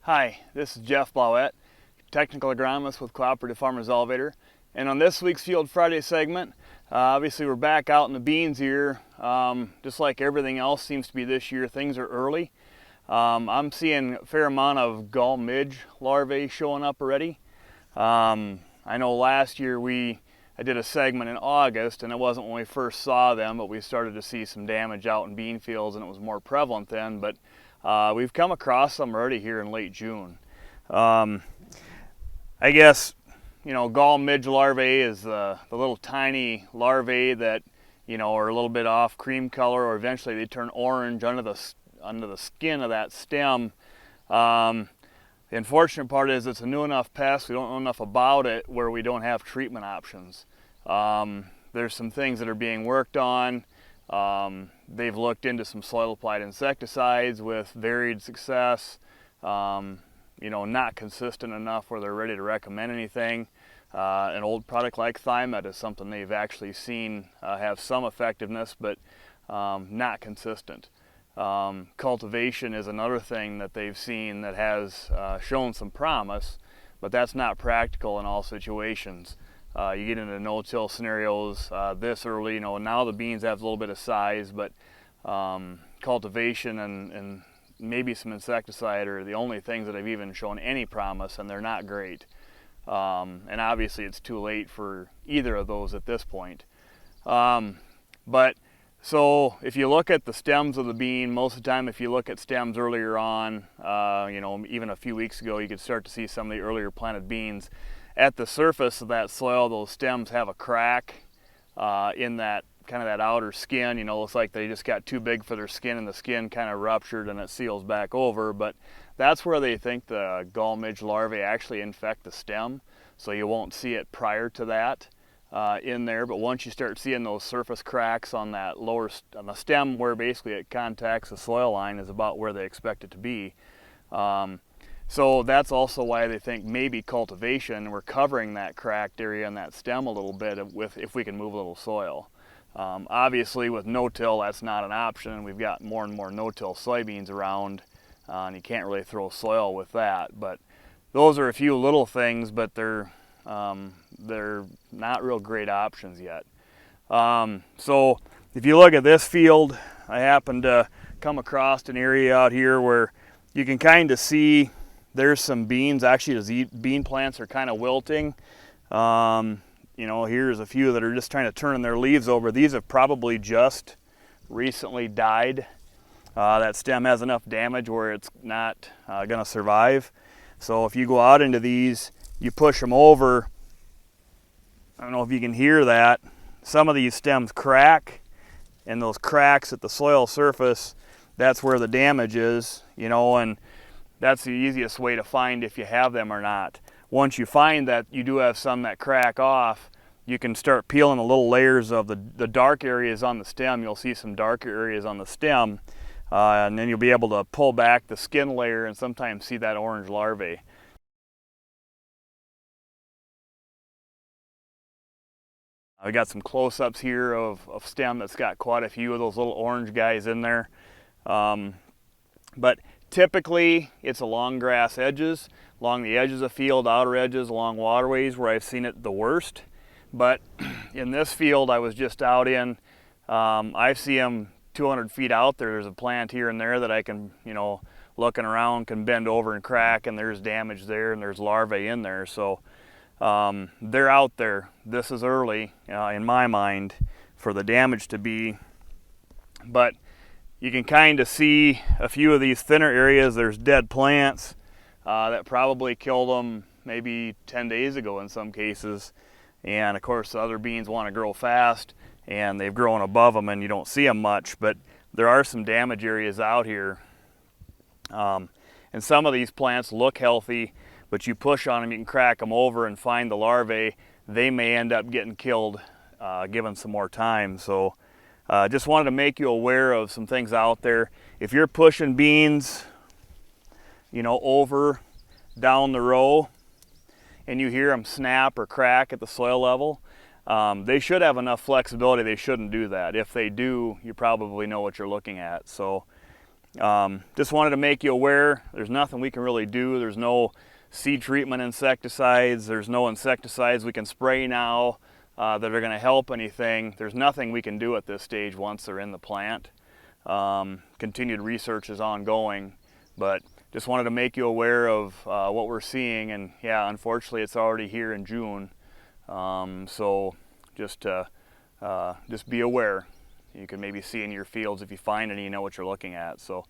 Hi, this is Jeff Blauette, technical agronomist with Cooperative Farmers Elevator. And on this week's Field Friday segment, obviously we're back out in the beans here. Just like everything else seems to be this year, things are early. I'm seeing a fair amount of gall midge larvae showing up already. I know last year I did a segment in August, and it wasn't when we first saw them, but we started to see some damage out in bean fields, and it was more prevalent then. But we've come across some already here in late June. I guess, gall midge larvae is the little tiny larvae that, are a little bit off cream color, or eventually they turn orange under the skin of that stem. The unfortunate part is it's a new enough pest, we don't know enough about it where we don't have treatment options. There's some things that are being worked on. They've looked into some soil applied insecticides with varied success, not consistent enough where they're ready to recommend anything. An old product like Thimet is something they've actually seen have some effectiveness, but not consistent. Cultivation is another thing that they've seen that has shown some promise, but that's not practical in all situations. You get into no-till scenarios this early, now the beans have a little bit of size, but cultivation and maybe some insecticide are the only things that have even shown any promise, and they're not great. And obviously it's too late for either of those at this point. So if you look at the stems of the bean, most of the time if you look at stems earlier on, even a few weeks ago, you could start to see some of the earlier planted beans. At the surface of that soil, those stems have a crack in that outer skin. Looks like they just got too big for their skin, and the skin kind of ruptured and it seals back over. But that's where they think the gall midge larvae actually infect the stem, so you won't see it prior to that in there. But once you start seeing those surface cracks on that on the stem, where basically it contacts the soil line, is about where they expect it to be. So that's also why they think maybe cultivation, we're covering that cracked area in that stem a little bit if we can move a little soil. Obviously with no-till, that's not an option. We've got more and more no-till soybeans around, and you can't really throw soil with that. But those are a few little things, but they're not real great options yet. So if you look at this field, I happened to come across an area out here where you can kind of see there's some beans. Actually, the bean plants are kind of wilting. Here's a few that are just trying to turn their leaves over. These have probably just recently died. That stem has enough damage where it's not going to survive. So if you go out into these, you push them over. I don't know if you can hear that. Some of these stems crack, and those cracks at the soil surface, that's where the damage is, and that's the easiest way to find if you have them or not. Once you find that you do have some that crack off, you can start peeling the little layers of the dark areas on the stem. You'll see some darker areas on the stem, and then you'll be able to pull back the skin layer and sometimes see that orange larvae. I got some close-ups here of stem that's got quite a few of those little orange guys in there. But typically it's along grass edges, along the edges of field, outer edges, along waterways where I've seen it the worst. But in this field I was just out in, I see them 200 feet out there. There's a plant here and there that I can, looking around, can bend over and crack, and there's damage there, and there's larvae in there. So they're out there. This is early in my mind for the damage to be, but you can kind of see a few of these thinner areas. There's dead plants that probably killed them maybe 10 days ago in some cases. And of course the other beans want to grow fast, and they've grown above them and you don't see them much, but there are some damage areas out here. And some of these plants look healthy, but you push on them, you can crack them over and find the larvae. They may end up getting killed given some more time. So just wanted to make you aware of some things out there. If you're pushing beans, over down the row and you hear them snap or crack at the soil level, they should have enough flexibility. They shouldn't do that. If they do, you probably know what you're looking at. So Just wanted to make you aware, there's nothing we can really do. There's no seed treatment insecticides, there's no insecticides we can spray now that are going to help anything. There's nothing we can do at this stage once they're in the plant. Continued research is ongoing, but just wanted to make you aware of what we're seeing. And yeah, unfortunately it's already here in June, so just be aware. You can maybe see in your fields if you find any, you know what you're looking at. So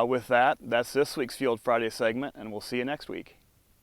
with that, that's this week's Field Friday segment, and we'll see you next week.